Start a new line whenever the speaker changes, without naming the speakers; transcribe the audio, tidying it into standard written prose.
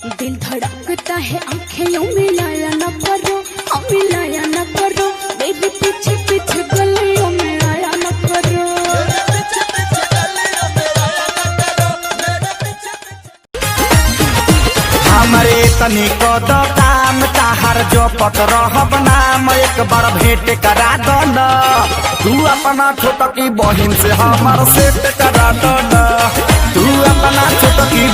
दिल धड़कता है आंखें यूं मिलाया न करो, मिलाया न करो, मेरे पीछे पीछे गलियों में आया न करो।
हमारे तनिको तो काम ताहर जो पत रहब नाम एक बार भेंट करा दो न, तू अपना छोटकी बहिन से हमार सेट करा दो न, तू अपना छोटकी